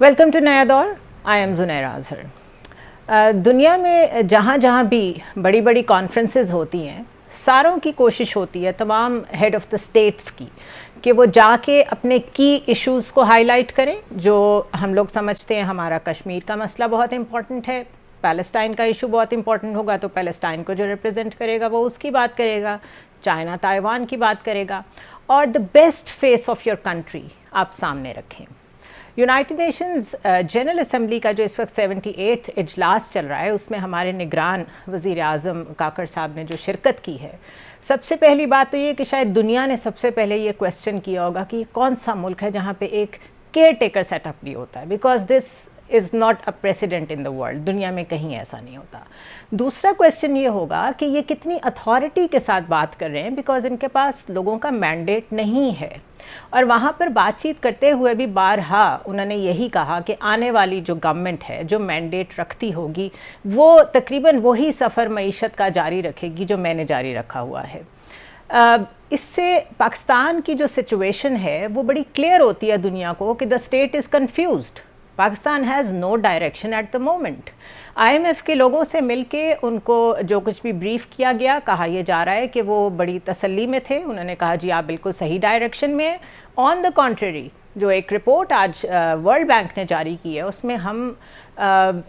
Welcome to Naya Daur. I am Zunaira Azhar. دنیا میں جہاں جہاں بھی بڑی بڑی کانفرنسز ہوتی ہیں، ساروں کی کوشش ہوتی ہے، تمام ہیڈ آف دا اسٹیٹس کی، کہ وہ جا کے اپنے کی ایشوز کو ہائی لائٹ کریں. جو ہم لوگ سمجھتے ہیں ہمارا کشمیر کا مسئلہ بہت امپورٹنٹ ہے، پیلسٹائن کا ایشو بہت امپورٹنٹ ہوگا تو پیلسٹائن کو جو ریپرزینٹ کرے گا وہ اس کی بات کرے گا، چائنا تائیوان کی بات کرے گا، اور the best face of your country آپ سامنے رکھیں. یونائٹڈ نیشنز جنرل اسمبلی کا جو اس وقت 78 اجلاس چل رہا ہے، اس میں ہمارے نگران وزیر اعظم کاکڑ صاحب نے جو شرکت کی ہے، سب سے پہلی بات تو یہ کہ شاید دنیا نے سب سے پہلے یہ کویسچن کیا ہوگا کہ یہ کون سا ملک ہے جہاں پہ ایک کیئر ٹیکر سیٹ اپ نہیں ہوتا ہے، because this is not a president in the world. دنیا میں کہیں ایسا نہیں ہوتا. دوسرا کویسچن یہ ہوگا کہ یہ کتنی اتھارٹی کے ساتھ بات کر رہے ہیں، بیکاز ان کے پاس لوگوں کا مینڈیٹ نہیں ہے. اور وہاں پر بات چیت کرتے ہوئے بھی بارہا انہوں نے یہی کہا کہ آنے والی جو گورنمنٹ ہے جو مینڈیٹ رکھتی ہوگی وہ تقریباً وہی سفر معیشت کا جاری رکھے گی جو میں نے جاری رکھا ہوا ہے. اس سے پاکستان کی جو سچویشن ہے وہ بڑی کلیئر ہوتی ہے دنیا کو کہ the state is confused. Pakistan has no direction at the moment. I M F کے لوگوں سے مل کے ان کو جو کچھ بھی بریف کیا گیا، کہا یہ جا رہا ہے کہ وہ بڑی تسلی میں تھے. انہوں نے کہا جی آپ بالکل صحیح ڈائریکشن میں ہیں. آن دا کانٹریری، جو ایک رپورٹ آج ورلڈ بینک نے جاری کی ہے، اس میں ہم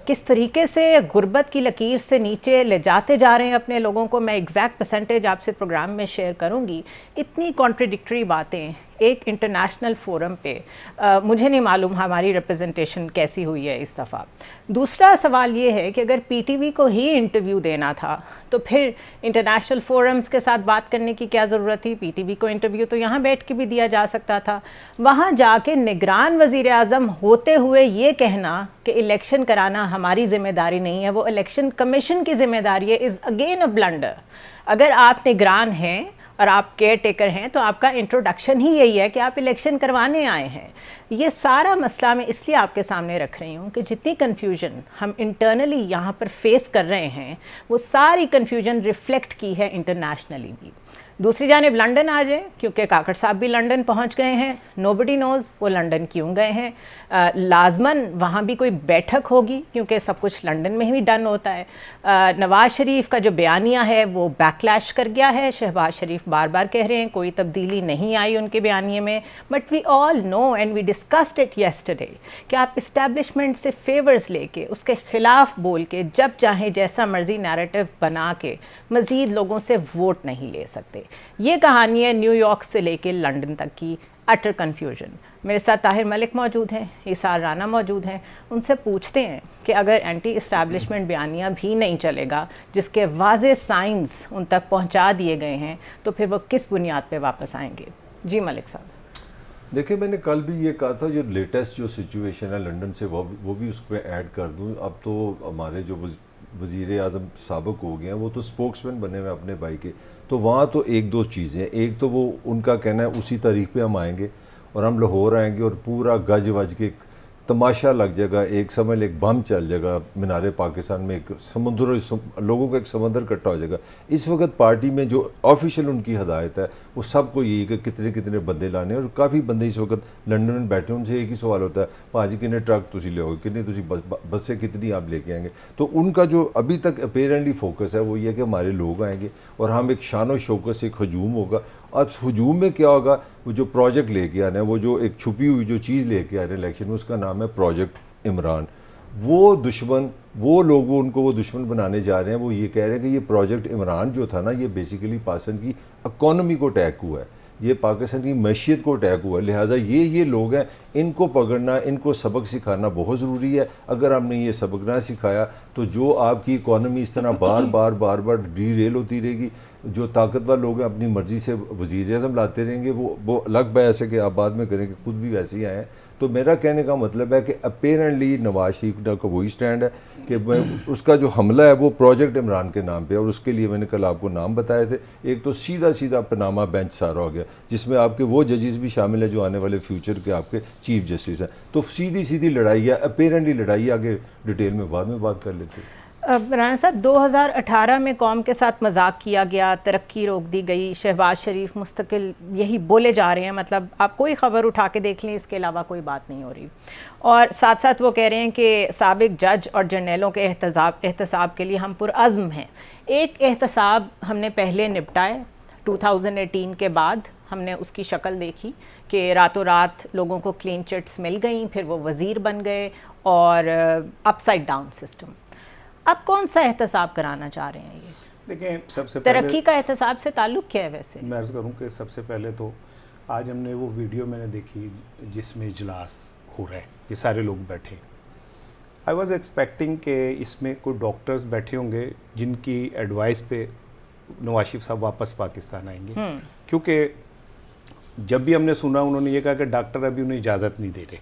کس طریقے سے غربت کی لکیر سے نیچے لے جاتے جا رہے ہیں اپنے لوگوں کو. میں ایگزیکٹ پرسنٹیج آپ سے پروگرام میں شیئر کروں گی. اتنی کانٹریڈکٹری باتیں ایک انٹرنیشنل فورم پہ. مجھے نہیں معلوم ہماری ریپرزنٹیشن کیسی ہوئی ہے اس دفعہ. دوسرا سوال یہ ہے کہ اگر پی ٹی وی کو ہی انٹرویو دینا تھا تو پھر انٹرنیشنل فورمز کے ساتھ بات کرنے کی کیا ضرورت تھی؟ پی ٹی وی کو انٹرویو تو یہاں بیٹھ کے بھی دیا جا سکتا تھا. وہاں جا کے نگران وزیر اعظم ہوتے ہوئے یہ کہنا کہ الیکشن کرانا ہماری ذمہ داری نہیں ہے، وہ الیکشن کمیشن کی ذمہ داری ہے، از اگین اے بلنڈر. اگر آپ نگران ہیں اور آپ کیئر ٹیکر ہیں تو آپ کا انٹروڈکشن ہی یہی ہے کہ آپ الیکشن کروانے آئے ہیں. یہ سارا مسئلہ میں اس لیے آپ کے سامنے رکھ رہی ہوں کہ جتنی کنفیوژن ہم انٹرنلی یہاں پر فیس کر رہے ہیں وہ ساری کنفیوژن ریفلیکٹ کی ہے انٹرنیشنلی بھی. دوسری جانب لنڈن آ جائیں، کیونکہ کاکڑ صاحب بھی لنڈن پہنچ گئے ہیں. نوبڈی نوز وہ لنڈن کیوں گئے ہیں. لازماً وہاں بھی کوئی بیٹھک ہوگی کیونکہ سب کچھ لنڈن میں ہی ڈن ہوتا ہے. نواز شریف کا جو بیانیہ ہے وہ بیکلیش کر گیا ہے. شہباز شریف بار بار کہہ رہے ہیں کوئی تبدیلی نہیں آئی ان کے بیانیے میں. But we all know and we discussed it yesterday کہ آپ اسٹیبلشمنٹ سے فیورز لے کے اس کے خلاف بول کے جب چاہیں جیسا مرضی نیریٹو بنا کے مزید لوگوں سے ووٹ نہیں لے سکتے. یہ کہانی ہے نیو یارک سے لے کے لنڈن تک کی اٹر کنفیوژن. میرے ساتھ طاہر ملک موجود ہیں، ایثار رانا موجود ہیں. ان سے پوچھتے ہیں کہ اگر اینٹی اسٹیبلشمنٹ بیانیہ بھی نہیں چلے گا جس کے واضح سائنز ان تک پہنچا دیے گئے ہیں تو پھر وہ کس بنیاد پہ واپس آئیں گے؟ جی ملک صاحب. دیکھیں میں نے کل بھی یہ کہا تھا جو لیٹسٹ جو سچویشن ہے لنڈن سے وہ بھی اس پہ ایڈ کر دوں. اب تو ہمارے جو وزیر اعظم سابق ہو گئے ہیں وہ تو اسپوکس مین بنے ہوئے اپنے بھائی کے. تو وہاں تو ایک دو چیزیں، ایک تو وہ ان کا کہنا ہے اسی تاریخ پہ ہم آئیں گے اور ہم لاہور آئیں گے اور پورا گج وج کے تماشا لگ جائے گا، ایک سمجھ ایک بم چل جائے گا مینار پاکستان میں، ایک سمندر لوگوں کا ایک سمندر اکٹھا ہو جائے گا. اس وقت پارٹی میں جو آفیشیل ان کی ہدایت ہے وہ سب کو یہی کہ کتنے کتنے بندے لانے، اور کافی بندے اس وقت لنڈن میں بیٹھے. ان سے ایک ہی سوال ہوتا ہے پاجی کتنے ٹرک تسی لے گے، کتنے تسی بسیں کتنی آپ لے کے آئیں گے. تو ان کا جو ابھی تک اپیرنٹلی فوکس ہے وہ یہ ہے کہ ہمارے لوگ آئیں گے اور ہم ایک شان و شوکت سے ایک ہجوم ہوگا. اب ہجوم میں کیا ہوگا؟ وہ جو پروجیکٹ لے کے آ رہے ہیں، وہ جو ایک چھپی ہوئی جو چیز لے کے آ رہے ہیں الیکشن میں، اس کا نام ہے پروجیکٹ عمران. وہ دشمن، وہ لوگ ان کو وہ دشمن بنانے جا رہے ہیں. وہ یہ کہہ رہے ہیں کہ یہ پروجیکٹ عمران جو تھا نا، یہ بیسیکلی پاکستان کی اکانومی کو اٹیک ہوا ہے، یہ پاکستان کی معیشت کو اٹیک ہوا ہے. لہٰذا یہ لوگ ہیں، ان کو پکڑنا، ان کو سبق سکھانا بہت ضروری ہے. اگر ہم نے یہ سبق نہ سکھایا تو جو آپ کی اکانومی اس طرح بار بار ڈی ریل ہوتی رہے گی. جو طاقتور لوگ ہیں اپنی مرضی سے وزیر اعظم لاتے رہیں گے. وہ الگ بحث ہے کہ آپ بعد میں کریں کہ خود بھی ویسے ہی آئے ہیں. تو میرا کہنے کا مطلب ہے کہ اپیرنٹلی نواز شریف کا وہی سٹینڈ ہے کہ اس کا جو حملہ ہے وہ پروجیکٹ عمران کے نام پہ، اور اس کے لیے میں نے کل آپ کو نام بتائے تھے. ایک تو سیدھا پناما بینچ سارا ہو گیا جس میں آپ کے وہ ججز بھی شامل ہیں جو آنے والے فیوچر کے آپ کے چیف جسٹس ہیں. تو سیدھی لڑائی ہے، اپیرنٹلی لڑائی. آگے ڈیٹیل میں بعد میں بات کر لیتے ہیں. رانا صاحب 2018 میں قوم کے ساتھ مذاق کیا گیا, ترقی روک دی گئی, شہباز شریف مستقل یہی بولے جا رہے ہیں, مطلب آپ کوئی خبر اٹھا کے دیکھ لیں اس کے علاوہ کوئی بات نہیں ہو رہی, اور ساتھ ساتھ وہ کہہ رہے ہیں کہ سابق جج اور جرنیلوں کے احتساب کے لیے ہم پرعزم ہیں. ایک احتساب ہم نے پہلے نپٹائے 2018 کے بعد, ہم نے اس کی شکل دیکھی کہ راتوں رات لوگوں کو کلین چٹس مل گئیں, پھر وہ وزیر بن گئے, اور اپ سائڈ ڈاؤن سسٹم. اب کون سا احتساب کرانا چاہ رہے ہیں یہ؟ دیکھیں, سب سے پہلے ترقی کا احتساب سے تعلق کیا ہے ویسے؟ میں عرض کروں کہ سب سے پہلے تو آج ہم نے وہ ویڈیو میں نے دیکھی جس میں اجلاس ہو رہا ہے, یہ سارے لوگ بیٹھے, آئی واز ایکسپیکٹنگ کہ اس میں کوئی ڈاکٹرز بیٹھے ہوں گے جن کی ایڈوائس پہ نواز شریف صاحب واپس پاکستان آئیں گے, کیونکہ جب بھی ہم نے سنا انہوں نے یہ کہا کہ ڈاکٹر ابھی انہیں اجازت نہیں دے رہے,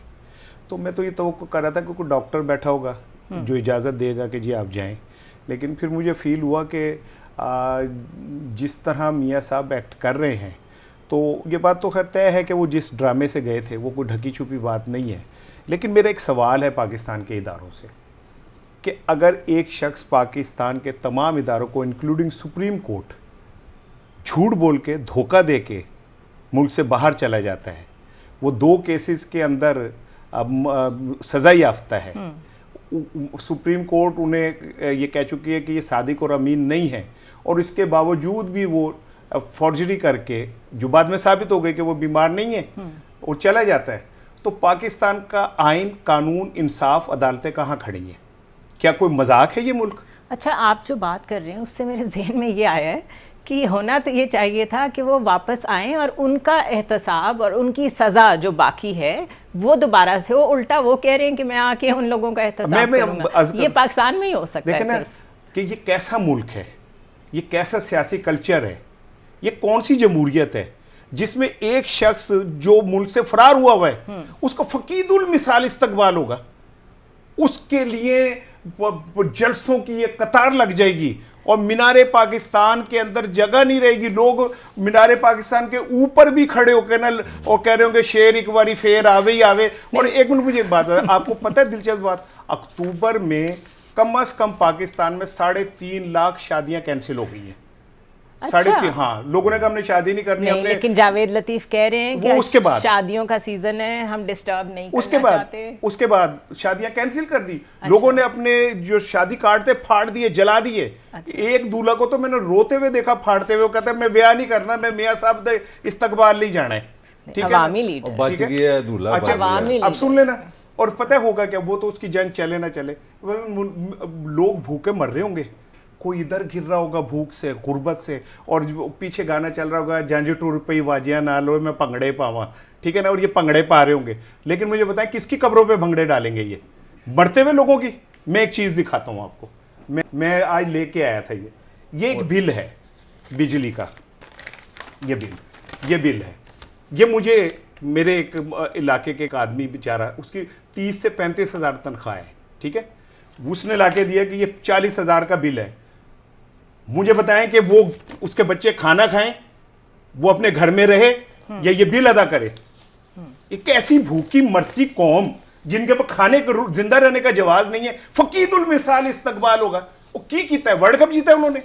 تو میں تو یہ توقع کر رہا تھا کہ کوئی ڈاکٹر بیٹھا ہوگا جو اجازت دے گا کہ جی آپ جائیں. لیکن پھر مجھے فیل ہوا کہ جس طرح میاں صاحب ایکٹ کر رہے ہیں, تو یہ بات تو خیر طے ہے کہ وہ جس ڈرامے سے گئے تھے وہ کوئی ڈھکی چھپی بات نہیں ہے. لیکن میرا ایک سوال ہے پاکستان کے اداروں سے کہ اگر ایک شخص پاکستان کے تمام اداروں کو انکلوڈنگ سپریم کورٹ جھوٹ بول کے دھوکہ دے کے ملک سے باہر چلا جاتا ہے, وہ 2 کیسز کے اندر سزا یافتہ ہے, سپریم کورٹ انہیں یہ کہہ چکی ہے کہ یہ صادق اور امین نہیں ہے, اور اس کے باوجود بھی وہ فورجری کر کے جو بعد میں ثابت ہو گئی کہ وہ بیمار نہیں ہے اور چلا جاتا ہے, تو پاکستان کا آئین, قانون, انصاف, عدالتیں کہاں کھڑی ہیں؟ کیا کوئی مذاق ہے یہ ملک؟ اچھا, آپ جو بات کر رہے ہیں اس سے میرے ذہن میں یہ آیا ہے کہ ہونا تو یہ چاہیے تھا کہ وہ واپس آئیں اور ان کا احتساب اور ان کی سزا جو باقی ہے وہ دوبارہ سے ہو. الٹا وہ کہہ رہے ہیں کہ میں آ کے ان لوگوں کا احتساب کروں گا. یہ پاکستان میں ہی ہو سکتا ہے صرف کہ یہ کیسا ملک ہے, یہ کیسا سیاسی کلچر ہے, یہ کون سی جمہوریت ہے جس میں ایک شخص جو ملک سے فرار ہوا ہے اس کو فقید المثال استقبال ہوگا, اس کے لیے جلسوں کی یہ قطار لگ جائے گی, اور مینار پاکستان کے اندر جگہ نہیں رہے گی, لوگ مینار پاکستان کے اوپر بھی کھڑے ہو کے نا اور کہہ رہے ہوں گے شیر ایک باری پھر آوے ہی آوے. اور ایک منٹ مجھے ایک بات ہے, آپ کو پتہ ہے دلچسپ بات, اکتوبر میں کم از کم پاکستان میں 3.5 لاکھ شادیاں کینسل ہو گئی ہیں. 3.5, ہاں, لوگوں نے کہا ہم نے شادی نہیں کرنی نہیں, لیکن جاوید لطیف کہہ رہے ہیں کہ اس کے بعد شادیوں کا سیزن ہے, ہم ڈسٹرب نہیں کرنا چاہتے. اس کے بعد شادیاں کینسل کر دی, لوگوں نے اپنے جو شادی کارڈ تھے پھاڑ دیے, جلا دیے. ایک دولہا کو تو میں نے روتے ہوئے دیکھا پھاڑتے ہوئے, وہ کہتا ہے میں بیاہ نہیں کرنا, میں میاں صاحب استقبال نہیں جانا ہے. ٹھیک ہے, عوامی لیڈر. اب سن لینا, اور پتہ ہوگا کہ وہ تو اس کی جنگ چلے نہ چلے, لوگ بھوکے مر رہے ہوں گے, کوئی ادھر گر رہا ہوگا بھوک سے, غربت سے, اور پیچھے گانا چل رہا ہوگا جانجے ٹور پہ واجیاں نہ لو میں پنگڑے پاواں, ٹھیک ہے نا, اور یہ پنگڑے پا رہے ہوں گے. لیکن مجھے بتائیں کس کی قبروں پہ بھنگڑے ڈالیں گے یہ مرتے ہوئے لوگوں کی؟ میں ایک چیز دکھاتا ہوں آپ کو, میں آج لے کے آیا تھا, یہ ایک بل ہے بجلی کا, یہ بل ہے, یہ مجھے میرے ایک علاقے کے ایک آدمی بیچارہ, اس کی 30 سے 35 ہزار تنخواہ ہے, ٹھیک ہے, اس نے لا کے دیا کہ یہ 40,000 کا بل ہے. مجھے بتائیں کہ وہ اس کے بچے کھانا کھائیں, وہ اپنے گھر میں رہے, یا یہ بل ادا کرے؟ ایک ایسی بھوکی مرتی قوم جن کے پاس کھانے زندہ رہنے کا جواز نہیں ہے, فقید المثال استقبال ہوگا. وہ کی کیتا ہے, ورلڈ کپ جیتا ہے انہوں نے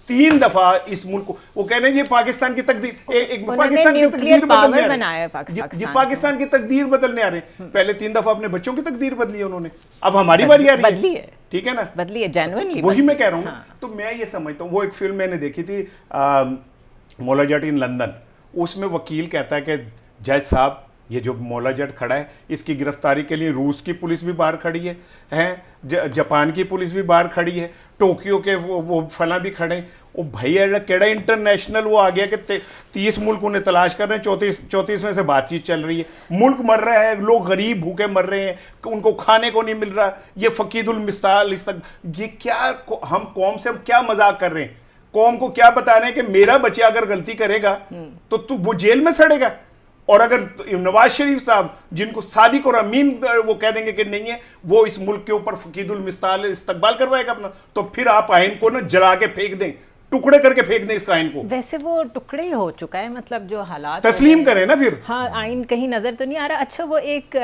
3 دفعہ اس ملک کو. وہ کہہ رہے ہیں یہ پاکستان کی تقدیر, پاکستان کی تقدیر بدلنے آ رہے ہیں, پاکستان کی تقدیر بدلنے آ رہے ہیں. پہلے 3 دفعہ اپنے بچوں کی تقدیر بدلی ہے انہوں نے, اب ہماری باری آ رہی ہے, ٹھیک ہے نا, بدلی ہے جینوئنلی, وہی میں کہہ رہا ہوں. تو میں یہ سمجھتا ہوں, وہ ایک فلم میں نے دیکھی تھی مولا جٹ ان لندن, اس میں وکیل کہتا ہے کہ جج صاحب یہ جو مولا جٹ کھڑا ہے اس کی گرفتاری کے لیے روس کی پولیس بھی باہر کھڑی ہے, جاپان کی پولیس بھی باہر کھڑی ہے, ٹوکیو کے وہ فلاں بھی کھڑے ہیں. وہ بھائی کیڑا انٹرنیشنل وہ آ گیا کہ 30 ملک انہیں تلاش کر رہے ہیں, 34 سے بات چیت چل رہی ہے, ملک مر رہا ہے, لوگ غریب بھوکے مر رہے ہیں, ان کو کھانے کو نہیں مل رہا, یہ فقید المثال یہ کیا, ہم قوم سے کیا مذاق کر رہے ہیں؟ قوم کو کیا بتا رہے ہیں کہ میرا بچہ اگر غلطی کرے گا تو وہ جیل میں سڑے گا, اور اگر نواز شریف صاحب جن کو صادق اور امین وہ کہہ دیں گے کہ نہیں ہے, وہ اس ملک کے اوپر فقید المثال استقبال کروائے گا اپنا, تو پھر آپ آئین کو نا جلا کے پھینک دیں, ٹکڑے کر کے پھینک دیں اس آئین کو. ویسے وہ ٹکڑے ہی ہو چکا ہے, مطلب جو حالات تسلیم کریں نا پھر. ہاں, آئین کہیں نظر تو نہیں آ رہا. اچھا, وہ ایک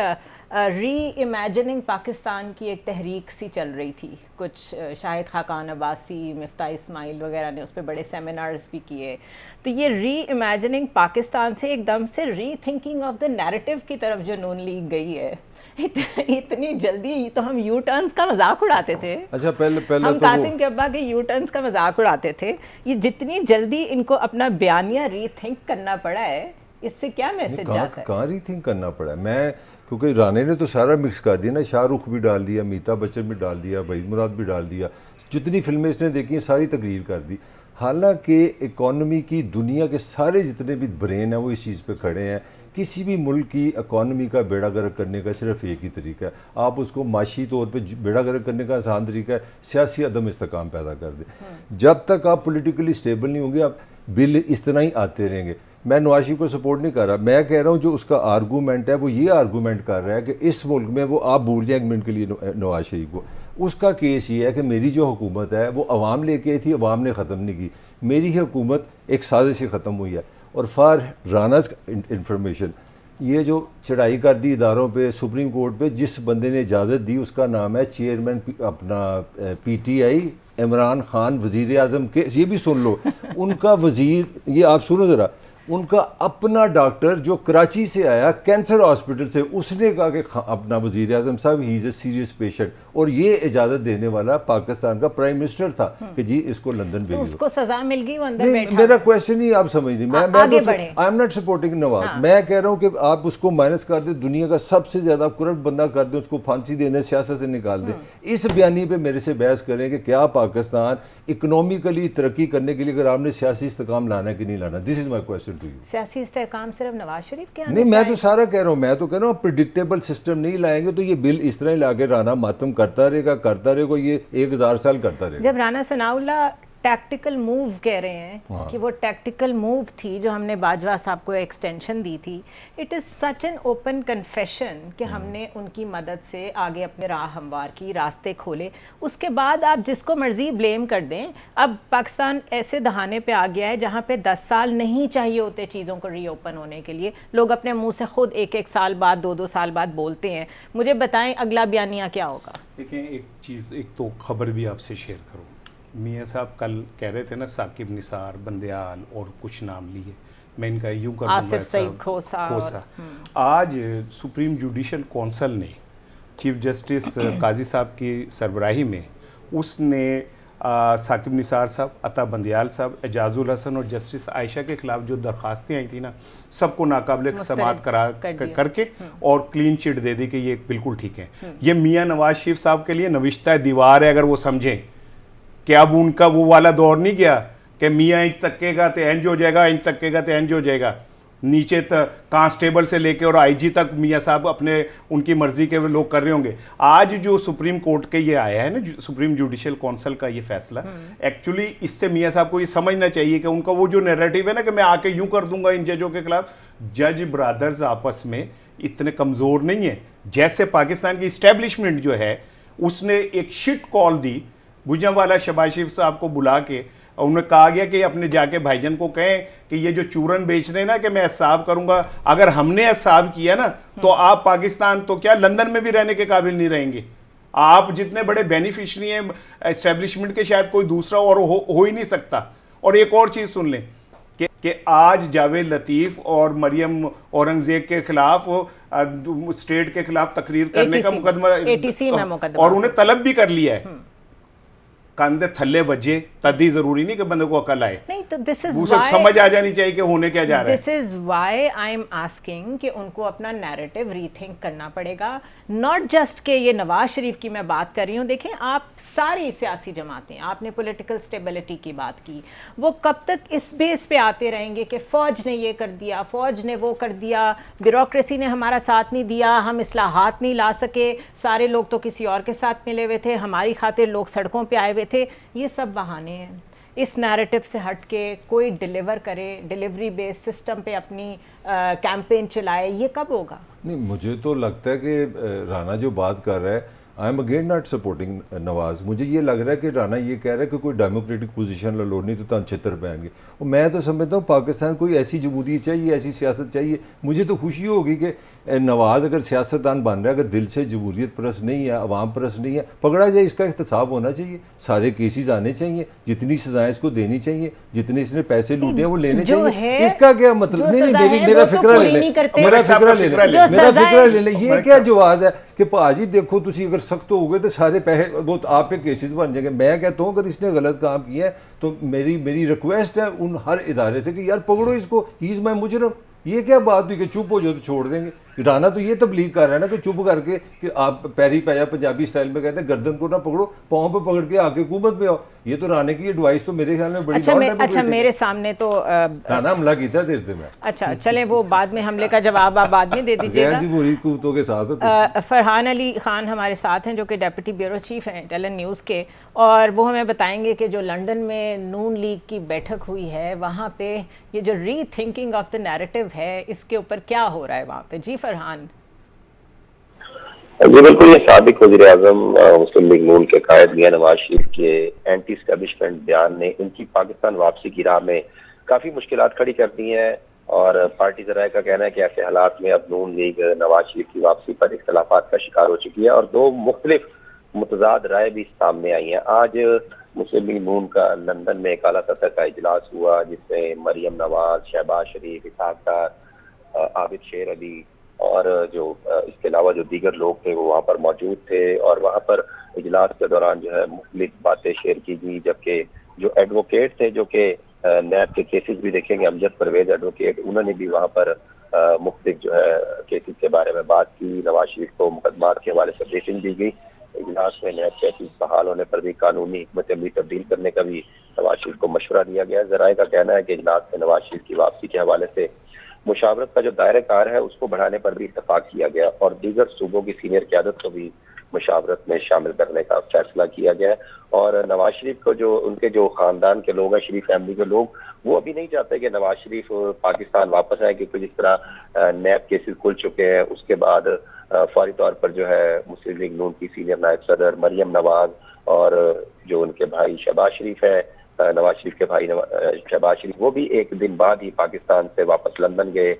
ری امیجننگ پاکستان کی ایک تحریک سی چل رہی تھی. کچھ شاہد خاقان عباسی, مفتاح اسماعیل وغیرہ نے اس پہ بڑے سیمینارز بھی کیے. تو یہ ری امیجننگ پاکستان سے ایک دم سے ری تھنکنگ آف دا نیریٹو کی طرف جو نون لیگ گئی ہے. اتنی جلدی تو ہم یو ٹرنس کا مذاق اڑاتے تھے. اچھا پہلے ہم قاسم کے ابا کے یو ٹرنس کا مذاق اڑاتے تھے. یہ جتنی جلدی ان کو اپنا بیانیہ ری تھنک کرنا پڑا ہے, اس سے کیا میسج جاتا ہے؟ کہاں ری تھنک کرنا پڑا ہے. میں کیونکہ رانے نے تو سارا مکس کر دیا نا, شاہ رخ بھی ڈال دیا, امیتابھ بچن بھی ڈال دیا, وحید مراد بھی ڈال دیا, جتنی فلمیں اس نے دیکھی ہیں ساری تقریر کر دی. حالانکہ اکانومی کی دنیا کے سارے جتنے بھی برین ہیں وہ اس چیز پہ کھڑے ہیں. کسی بھی ملک کی اکانومی کا بیڑا گرک کرنے کا صرف ایک ہی طریقہ ہے, آپ اس کو معاشی طور پہ بیڑا گرک کرنے کا آسان طریقہ ہے سیاسی عدم استحکام پیدا کر دیں. جب تک آپ پولیٹیکلی اسٹیبل نہیں ہوں گے, آپ بل اس طرح ہی آتے رہیں گے. میں نواز شریف کو سپورٹ نہیں کر رہا, میں کہہ رہا ہوں جو اس کا آرگومنٹ ہے وہ یہ آرگومنٹ کر رہا ہے کہ اس ملک میں وہ آپ بھول جائیں ایک منٹ کے لیے نواز شریف کو. اس کا کیس یہ ہے کہ میری جو حکومت ہے وہ عوام لے کے آئی تھی, عوام نے ختم نہیں کی. میری حکومت ایک سازش سے ختم ہوئی ہے. اور فار راناز انفارمیشن, یہ جو چڑھائی کر دی اداروں پہ سپریم کورٹ پہ, جس بندے نے اجازت دی اس کا نام ہے چیئرمین اپنا P T I Imran Khan, وزیر اعظم کے. یہ بھی سن لو, ان کا وزیر, یہ آپ سنو ذرا, ان کا اپنا ڈاکٹر جو کراچی سے آیا کینسر ہاسپٹل سے, اس نے کہا کہ اپنا وزیر اعظم صاحب ہی از اے سیریس پیشنٹ, اور یہ اجازت دینے والا پاکستان کا پرائم منسٹر تھا کہ جی اس کو لندن بھیجو. اس کو سزا مل گئی, وہ اندر بیٹھا. میرا کویشچن ہی آپ سمجھ نہیں, میں آئی ایم ناٹ سپورٹنگ نواز. میں کہہ رہا ہوں کہ آپ اس کو مائنس کر دیں, دنیا کا سب سے زیادہ کرپٹ بندہ کر دیں, اس کو پھانسی دینے سیاست سے نکال دیں. اس بیانی پہ میرے سے بحث کریں کہ کیا پاکستان اکنومیکلی ترقی کرنے کے لیے اگر آپ نے سیاسی استحکام لانا ہے کہ نہیں لانا. دس از مائی کویسچن ٹو یو. سیاسی استحکام صرف نواز شریف کے نہیں, میں تو سارا کہہ رہا ہوں, میں تو کہہ رہا ہوں پریڈکٹیبل سسٹم نہیں لائیں گے تو یہ بل اس طرح ہی لا کے رانا ماتم کرتا رہے گا, یہ 1000 سال کرتا رہے گا. جب رانا ثناء اللہ ٹیکٹیکل موو کہہ رہے ہیں کہ وہ ٹیکٹیکل موو تھی جو ہم نے باجوہ صاحب کو ایکسٹینشن دی تھی, it is such an open confession کہ ہم نے ان کی مدد سے آگے اپنے راہ ہموار کی, راستے کھولے. اس کے بعد آپ جس کو مرضی بلیم کر دیں. اب پاکستان ایسے دہانے پہ آ گیا ہے جہاں پہ 10 سال نہیں چاہیے ہوتے چیزوں کو ری اوپن ہونے کے لیے. لوگ اپنے منہ سے خود 1 سال بعد 2 سال بعد بولتے ہیں. مجھے بتائیں اگلا بیانیہ کیا ہوگا؟ دیکھیں ایک چیز, ایک تو خبر بھی آپ سے شیئر کروں. میاں صاحب کل کہہ رہے تھے نا ثاقب نثار, بندیال اور کچھ نام لیے, میں ان کا یوں کر دوں گا, آصف سعید کھوسا. آج سپریم جوڈیشل کونسل نے چیف جسٹس قاضی صاحب کی سربراہی میں اس نے ثاقب نثار صاحب, عطا بندیال صاحب, اعجاز الحسن اور جسٹس عائشہ کے خلاف جو درخواستیں آئی تھیں نا, سب کو ناقابل سماعت قرار کر کے اور کلین چٹ دے دی کہ یہ بالکل ٹھیک ہے. یہ میاں نواز شریف صاحب کے لیے نوشتہ دیوار ہے, اگر وہ سمجھیں کہ اب ان کا وہ والا دور نہیں گیا کہ میاں انچ تکے گا تو انج ہو جائے گا, انچ تکے گا تو انج ہو جائے گا. نیچے کانسٹیبل سے لے کے اور آئی جی تک میاں صاحب اپنے ان کی مرضی کے لوگ کر رہے ہوں گے. آج جو سپریم کورٹ کے یہ آیا ہے نا, سپریم جوڈیشل کونسل کا یہ فیصلہ, ایکچولی اس سے میاں صاحب کو یہ سمجھنا چاہیے کہ ان کا وہ جو نیریٹو ہے نا کہ میں آ کے یوں کر دوں گا ان ججوں کے خلاف, جج برادرز آپس میں اتنے کمزور نہیں ہیں. جیسے پاکستان کی اسٹیبلشمنٹ جو ہے اس نے ایک شٹ کال دی, گجرانوالہ شہباز شریف صاحب کو بلا کے انہوں نے کہا گیا کہ اپنے جا کے بھائی جان کو کہیں کہ یہ جو چورن بیچ رہے ہیں نا کہ میں احساب کروں گا, اگر ہم نے احساب کیا نا تو آپ پاکستان تو کیا لندن میں بھی رہنے کے قابل نہیں رہیں گے. آپ جتنے بڑے بینیفیشری ہیں اسٹیبلشمنٹ کے, شاید کوئی دوسرا اور ہو ہی نہیں سکتا. اور ایک اور چیز سن لیں کہ آج جاوید لطیف اور مریم اورنگزیب کے خلاف اسٹیٹ کے خلاف تقریر کرنے کا مقدمہ اور انہیں طلب بھی کر لیا ہے. کاندھے تھلے وجے تدھی ضروری نہیں کہ بندے کو عقل آئے, نہیں تو دس از وہ سمجھ آ جانی چاہیے کہ ہونے کیا جا رہا ہے. This is why I am asking کہ ان کو اپنا نیریٹو ری تھنک کرنا پڑے گا, ناٹ جسٹ کہ یہ نواز شریف کی میں بات کر رہی ہوں. دیکھیں آپ ساری سیاسی جماعتیں, آپ نے پولیٹیکل اسٹیبلٹی کی بات کی, وہ کب تک اس بیس پہ آتے رہیں گے کہ فوج نے یہ کر دیا, فوج نے وہ کر دیا, بیوروکریسی نے ہمارا ساتھ نہیں دیا, ہم اصلاحات نہیں لا سکے, سارے لوگ تو کسی اور کے ساتھ ملے ہوئے تھے, ہماری خاطر لوگ سڑکوں پہ آئے ہوئے تھے. یہ سب بہانے ہیں. اس نیریٹو سے ہٹ کے کوئی ڈیلیور کرے, ڈیلیوری بیس سسٹم پہ اپنی کیمپین چلائے, یہ کب ہوگا؟ نہیں, مجھے تو لگتا ہے کہ رانا جو بات کر رہا ہے I am again not supporting Nawaz. مجھے یہ لگ رہا ہے کہ رانا یہ کہہ رہا ہے کہ کوئی ڈیموکریٹک پوزیشن لے لو نہیں تو تن چھتر پہن گے. اور میں تو سمجھتا ہوں پاکستان کوئی ایسی جمہوریت چاہیے, ایسی سیاست چاہیے. مجھے تو خوشی ہوگی کہ نواز اگر سیاستدان بن رہا ہے, اگر دل سے جمہوریت پرست نہیں ہے, عوام پرست نہیں ہے, پکڑا جائے, اس کا احتساب ہونا چاہیے, سارے کیسز آنے چاہیے, جتنی سزائیں اس کو دینی چاہیے, جتنے اس نے پیسے لوٹے ہیں وہ لینے چاہیے. اس کا کیا مطلب نہیں, میرا فکرہ لے لیں, میرا فکرہ لے لیں. یہ کیا جواز ہے کہ پاجی دیکھو تسی اگر سخت ہو گئے تو سارے پیسے وہ آپ پہ کیسز بن جائیں گے. میں کہتا ہوں اگر اس نے غلط کام کیا ہے تو میری ریکویسٹ ہے ان ہر ادارے سے کہ یار پکڑو اس کو, ہی از مائی مجرم. یہ کیا بات ہوئی کہ چپ ہو جاؤ تو چھوڑ دیں گے. رانا تو یہ تبلیغ کر رہا ہے نا کہ چپ کر کے کہ آپ پیری پایا پنجابی سٹائل میں کہتے ہیں گردن کو نہ پکڑو, پاؤں پہ پکڑ کے آگے حکومت میں آؤ. یہ تو رانے کی ایڈوائس تو میرے خیال میں بڑی اچھا میرے سامنے تو رانا حملہ کیتا دیتے میں. اچھا چلیں وہ بعد میں حملے کا جواب آپ بعد میں دے دیجیے گا. جمہوری قوتوں کے ساتھ فرحان علی خان ہمارے ساتھ ہیں جو کہ ڈیپٹی بیورو چیف ہیں ٹیلن نیوز کے, اور وہ ہمیں بتائیں گے کہ جو لنڈن میں نون لیگ کی بیٹھک ہوئی ہے وہاں پہ یہ جو ری تھنکنگ آف دا نیریٹو ہے اس کے اوپر کیا ہو رہا ہے وہاں پہ. جی فرحان. جی بالکل, یہ سابق وزیر اعظم مسلم لیگ نون کے قائد میاں نواز شریف کے اینٹی اسٹیبلشمنٹ بیان نے ان کی پاکستان واپسی کی راہ میں کافی مشکلات کھڑی کر دی ہیں, اور پارٹی ذرائع کا کہنا ہے کہ ایسے حالات میں اب نون لیگ نواز شریف کی واپسی پر اختلافات کا شکار ہو چکی ہے, اور دو مختلف متضاد رائے بھی سامنے آئی ہیں. آج مسلم لیگ نون کا لندن میں ایک اعلیٰ سطح کا اجلاس ہوا جس میں مریم نواز, شہباز شریف, اسحاق ڈار, عابد شیر علی اور جو اس کے علاوہ جو دیگر لوگ تھے وہ وہاں پر موجود تھے, اور وہاں پر اجلاس کے دوران جو ہے مختلف باتیں شیئر کی گئی. جبکہ جو ایڈوکیٹ تھے جو کہ نیب کے کیسز بھی دیکھیں گے, امجد پرویز ایڈوکیٹ, انہوں نے بھی وہاں پر مختلف جو ہے کیسز کے بارے میں بات کی. نواز شریف کو مقدمات کے حوالے سے بریفنگ دی گئی. اجلاس میں نیب کیسز بحال ہونے پر بھی قانونی حکمت عملی تبدیل کرنے کا بھی نواز شریف کو مشورہ دیا گیا. ذرائع کا کہنا ہے کہ اجلاس میں نواز شریف کی واپسی کے حوالے سے مشاورت کا جو دائرہ کار ہے اس کو بڑھانے پر بھی اتفاق کیا گیا, اور دیگر صوبوں کی سینئر قیادت کو بھی مشاورت میں شامل کرنے کا فیصلہ کیا گیا. اور نواز شریف کو جو ان کے جو خاندان کے لوگ ہیں, شریف فیملی کے لوگ, وہ ابھی نہیں چاہتے کہ نواز شریف پاکستان واپس آئے, کیونکہ جس طرح نیب کیسز کھل چکے ہیں اس کے بعد فوری طور پر جو ہے مسلم لیگ نون کی سینئر نائب صدر مریم نواز اور جو ان کے بھائی شہباز شریف ہے, نواز شریف کے بھائی شہباز شریف, وہ بھی ایک دن بعد ہی پاکستان سے واپس لندن گئے.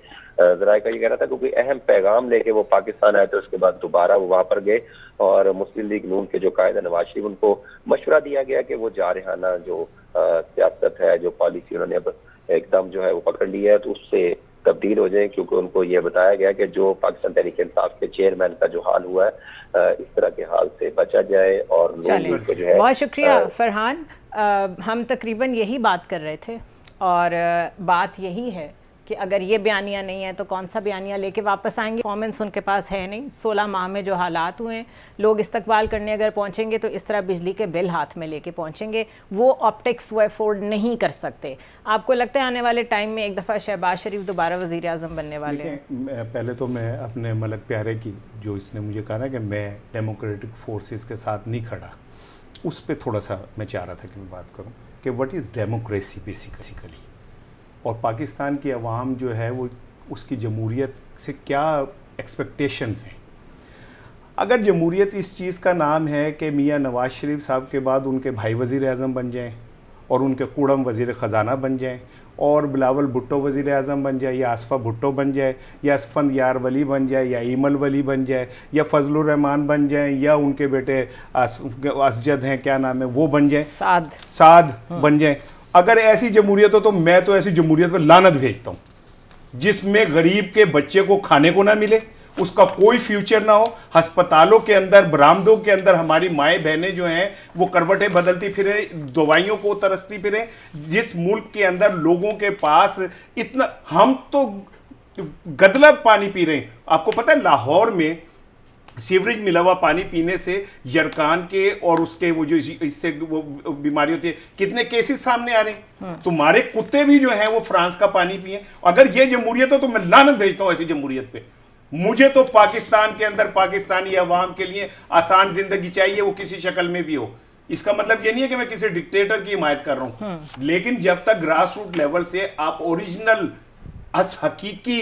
ذرائع کا یہ کہنا تھا کہ کوئی اہم پیغام لے کے وہ پاکستان آئے تو اس کے بعد دوبارہ وہ وہاں پر گئے, اور مسلم لیگ نون کے جو قائد ہے نواز شریف, ان کو مشورہ دیا گیا کہ وہ جارحانہ جو سیاست ہے, جو پالیسی انہوں نے اب ایک دم جو ہے وہ پکڑ لی ہے, تو اس سے تبدیل ہو جائیں, کیونکہ ان کو یہ بتایا گیا کہ جو پاکستان تحریک انصاف کے چیئرمین کا جو حال ہوا ہے اس طرح کے حال سے بچا جائے. اور لوگ کو جو ہے بہت شکریہ فرحان. ہم تقریباً یہی بات کر رہے تھے, اور بات یہی ہے کہ اگر یہ بیانیہ نہیں ہے تو کون سا بیانیہ لے کے واپس آئیں گے. پرفارمنس ان کے پاس ہے نہیں. 16 ماہ میں جو حالات ہوئے ہیں, لوگ استقبال کرنے اگر پہنچیں گے تو اس طرح بجلی کے بل ہاتھ میں لے کے پہنچیں گے, وہ آپٹکس وہ افورڈ نہیں کر سکتے. آپ کو لگتا ہے آنے والے ٹائم میں ایک دفعہ شہباز شریف دوبارہ وزیر اعظم بننے والے ہیں؟ پہلے تو میں اپنے ملک پیارے کی جو اس نے مجھے کہا نا کہ میں ڈیموکریٹک فورسز کے ساتھ نہیں کھڑا, اس پہ تھوڑا سا میں چاہ رہا تھا کہ میں بات کروں کہ واٹ از ڈیموکریسی بیسیکلی, اور پاکستان کی عوام جو ہے وہ اس کی جمہوریت سے کیا ایکسپیکٹیشنز ہیں. اگر جمہوریت اس چیز کا نام ہے کہ میاں نواز شریف صاحب کے بعد ان کے بھائی وزیر اعظم بن جائیں, اور ان کے کوڑم وزیر خزانہ بن جائیں, اور بلاول بھٹو وزیر اعظم بن جائے, یا آصفہ بھٹو بن جائے, یا اسفند یار ولی بن جائے, یا ایمل ولی بن جائے, یا فضل الرحمان بن جائیں, یا ان کے بیٹے اسجد ہیں کیا نام ہے وہ بن جائیں, سعد بن جائیں. اگر ایسی جمہوریت ہو تو میں تو ایسی جمہوریت پہ لعنت بھیجتا ہوں جس میں غریب کے بچے کو کھانے کو نہ ملے, اس کا کوئی فیوچر نہ ہو, ہسپتالوں کے اندر برآمدوں کے اندر ہماری مائیں بہنیں جو ہیں وہ کروٹیں بدلتی پھریں, دوائیوں کو ترستی پھریں, جس ملک کے اندر لوگوں کے پاس اتنا, ہم تو گدلا پانی پی رہے ہیں. آپ کو پتہ ہے لاہور میں سیوریج ملا ہوا پانی پینے سے یرکان کے اور اس کے وہ جو اس سے وہ بیماری ہوتی ہے, کتنے کیسز سامنے آ رہے ہیں. تمہارے کتے بھی جو ہیں وہ فرانس کا پانی پیئیں. اگر یہ جمہوریت ہو تو میں لعنت بھیجتا ہوں ایسی جمہوریت پہ. مجھے تو پاکستان کے اندر پاکستانی عوام کے لیے آسان زندگی چاہیے, وہ کسی شکل میں بھی ہو. اس کا مطلب یہ نہیں ہے کہ میں کسی ڈکٹیٹر کی حمایت کر رہا ہوں, لیکن جب تک گراس روٹ لیول سے آپ اوریجنل حقیقی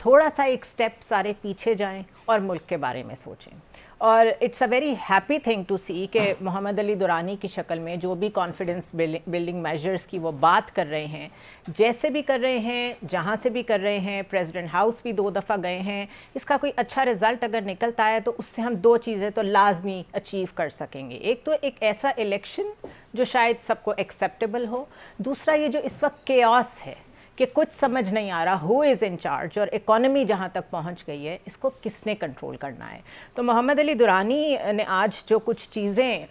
تھوڑا سا ایک سٹیپ سارے پیچھے جائیں اور ملک کے بارے میں سوچیں. اور it's a very happy thing to see کہ محمد علی دورانی کی شکل میں جو بھی کانفیڈنس بلڈنگ میجرز کی وہ بات کر رہے ہیں, جیسے بھی کر رہے ہیں, جہاں سے بھی کر رہے ہیں, پریزیڈنٹ ہاؤس بھی 2 دفعہ گئے ہیں, اس کا کوئی اچھا رزلٹ اگر نکلتا ہے تو اس سے ہم 2 چیزیں تو لازمی اچیو کر سکیں گے. ایک تو ایک ایسا الیکشن جو شاید سب کو ایکسیپٹیبل ہو, دوسرا یہ جو اس وقت کیوس ہے کہ کچھ سمجھ نہیں آ رہا ہو از ان چارج, اور اکانومی جہاں تک پہنچ گئی ہے اس کو کس نے کنٹرول کرنا ہے. تو محمد علی دورانی نے آج جو کچھ چیزیں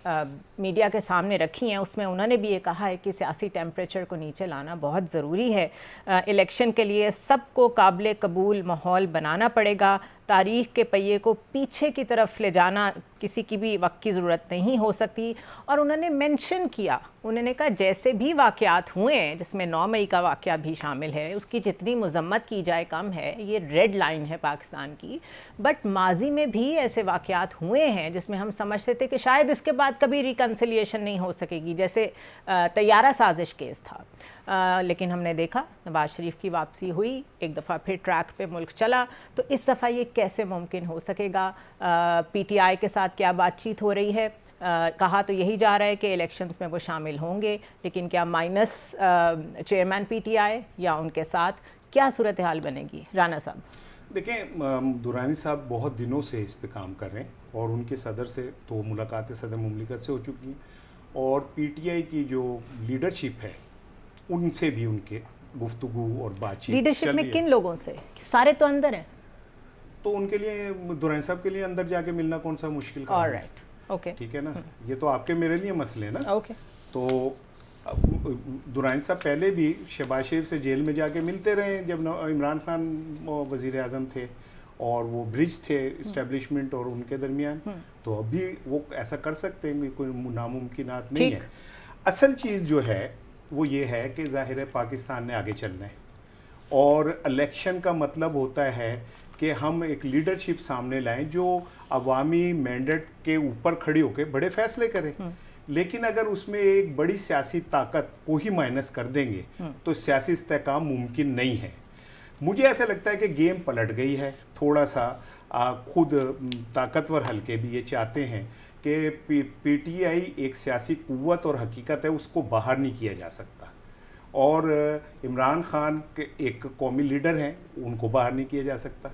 میڈیا کے سامنے رکھی ہیں اس میں انہوں نے بھی یہ کہا ہے کہ سیاسی ٹیمپریچر کو نیچے لانا بہت ضروری ہے. الیکشن کے لیے سب کو قابل قبول ماحول بنانا پڑے گا. تاریخ کے پہیے کو پیچھے کی طرف لے جانا کسی کی بھی وقت کی ضرورت نہیں ہو سکتی. اور انہوں نے مینشن کیا, انہوں نے کہا جیسے بھی واقعات ہوئے ہیں جس میں 9 مئی کا واقعہ بھی شامل ہے, اس کی جتنی مذمت کی جائے کم ہے, یہ ریڈ لائن ہے پاکستان کی, بٹ ماضی میں بھی ایسے واقعات ہوئے ہیں جس میں ہم سمجھتے تھے کہ شاید اس کے بعد کبھی ریکنسیلیشن نہیں ہو سکے گی, جیسے طیارہ سازش کیس تھا. لیکن ہم نے دیکھا نواز شریف کی واپسی ہوئی, ایک دفعہ پھر ٹریک پہ ملک چلا, تو اس دفعہ یہ کیسے ممکن ہو سکے گا؟ پی ٹی آئی کے ساتھ کیا بات چیت ہو رہی ہے؟ کہا تو یہی جا رہا ہے کہ الیکشنز میں وہ شامل ہوں گے, لیکن کیا minus chairman P T I یا ان کے ساتھ کیا صورتحال بنے گی؟ رانا صاحب دیکھیں, دورانی صاحب بہت دنوں سے اس پہ کام کر رہے ہیں, اور ان کے صدر سے 2 ملاقاتیں صدر مملکت سے ہو چکی ہیں, اور پی ٹی آئی کی جو لیڈرشپ ہے ان سے بھی ان کے گفتگو اور بات چیت. لیڈرشپ میں کن لوگوں سے؟ سارے تو اندر ہیں, تو ان کے لیے دورانی صاحب کے لیے اندر جا کے ملنا کون سا مشکل کام ہے؟ اوکے, ٹھیک ہے نا, یہ تو آپ کے میرے لیے مسئلے ہیں نا. اوکے, تو دورانی صاحب پہلے بھی شہباز شریف سے جیل میں جا کے ملتے رہے جب عمران خان وزیر اعظم تھے, اور وہ برج تھے اسٹیبلشمنٹ اور ان کے درمیان, تو ابھی وہ ایسا کر سکتے ہیں, کوئی ناممکنات نہیں ہے. اصل چیز جو ہے وہ یہ ہے کہ ظاہر ہے پاکستان نے آگے چلنا ہے, اور الیکشن کا مطلب ہوتا ہے کہ ہم ایک لیڈرشپ سامنے لائیں جو عوامی مینڈیٹ کے اوپر کھڑی ہو کے بڑے فیصلے کرے. لیکن اگر اس میں ایک بڑی سیاسی طاقت کو ہی مائنس کر دیں گے تو سیاسی استحکام ممکن نہیں ہے. مجھے ایسا لگتا ہے کہ گیم پلٹ گئی ہے تھوڑا سا. خود طاقتور حلقے بھی یہ چاہتے ہیں کہ پی ٹی آئی ایک سیاسی قوت اور حقیقت ہے, اس کو باہر نہیں کیا جا سکتا, اور عمران خان کے ایک قومی لیڈر ہیں, ان کو باہر نہیں کیا جا سکتا.